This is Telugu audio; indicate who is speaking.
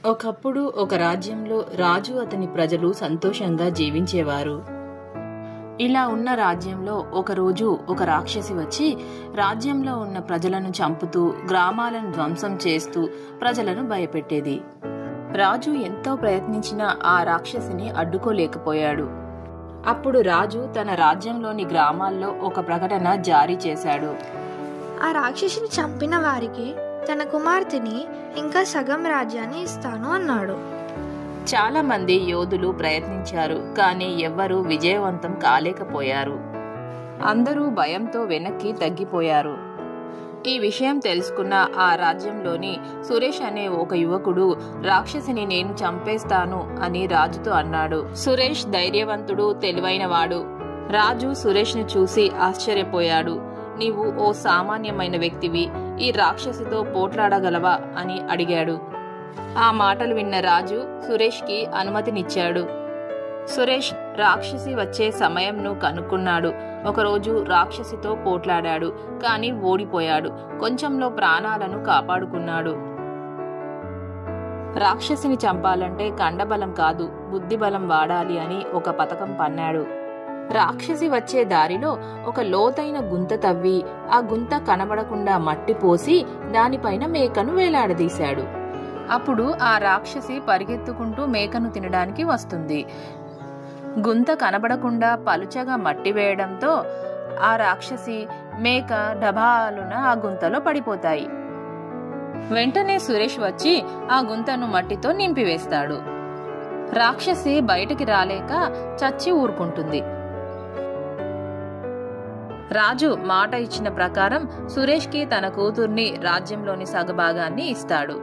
Speaker 1: ఒకప్పుడు ఒక రాజ్యంలో రాజు అతని ప్రజలు సంతోషంగా జీవించేవారు. ఇలా ఉన్న రాజ్యంలో ఒకరోజు ఒక రాక్షసి వచ్చి రాజ్యంలో ఉన్న ప్రజలను చంపుతూ గ్రామాలను ధ్వంసం చేస్తూ ప్రజలను భయపెట్టేది. రాజు ఎంతో ప్రయత్నించినా ఆ రాక్షసిని అడ్డుకోలేకపోయాడు. అప్పుడు రాజు తన రాజ్యంలోని గ్రామాల్లో ఒక ప్రకటన జారీ చేశాడు.
Speaker 2: ఆ రాక్షసిని చంపిన వారికి తన కుమార్తెని ఇంకా సగం రాజ్యాన్ని ఇస్తాను అన్నాడు.
Speaker 1: చాలా మంది యోధులు ప్రయత్నించారు, కానీ ఎవ్వరూ విజయవంతం కాలేకపోయారు. అందరూ భయంతో వెనక్కి తగ్గిపోయారు. ఈ విషయం తెలుసుకున్న ఆ రాజ్యంలోని సురేష్ అనే ఒక యువకుడు రాక్షసిని నేను చంపేస్తాను అని రాజుతో అన్నాడు. సురేష్ ధైర్యవంతుడు, తెలివైనవాడు. రాజు సురేష్ను చూసి ఆశ్చర్యపోయాడు. నీవు ఓ సామాన్యమైన వ్యక్తివి, ఈ రాక్షసితో పోట్లాడగలవా అని అడిగాడు. ఆ మాటలు విన్న రాజు సురేష్కి అనుమతినిచ్చాడు. సురేష్ రాక్షసి వచ్చే సమయంను కనుక్కున్నాడు. ఒకరోజు రాక్షసితో పోట్లాడాడు, కానీ ఓడిపోయాడు. కొంచెంలో ప్రాణాలను కాపాడుకున్నాడు. రాక్షసిని చంపాలంటే కండబలం కాదు, బుద్ధిబలం వాడాలి అని ఒక పథకం పన్నాడు. రాక్షసి వచ్చే దారిలో ఒక లోతైన గుంత తవ్వి ఆ గుంత కనబడకుండా మట్టి పోసి దానిపైన మేకను వేలాడదీశాడు. అప్పుడు ఆ రాక్షసి పరిగెత్తుకుంటూ మేకను తినడానికి వస్తుంది. గుంత కనబడకుండా పలుచగా మట్టి వేయడంతో ఆ రాక్షసి మేక డబాలున ఆ గుంతలో పడిపోతాయి. వెంటనే సురేష్ వచ్చి ఆ గుంతను మట్టితో నింపివేస్తాడు. రాక్షసి బయటికి రాలేక చచ్చి ఊరుకుంటుంది. రాజు మాట ఇచ్చిన ప్రకారం సురేష్కి తన కూతుర్ని రాజ్యంలోని సగభాగాన్ని ఇస్తాడు.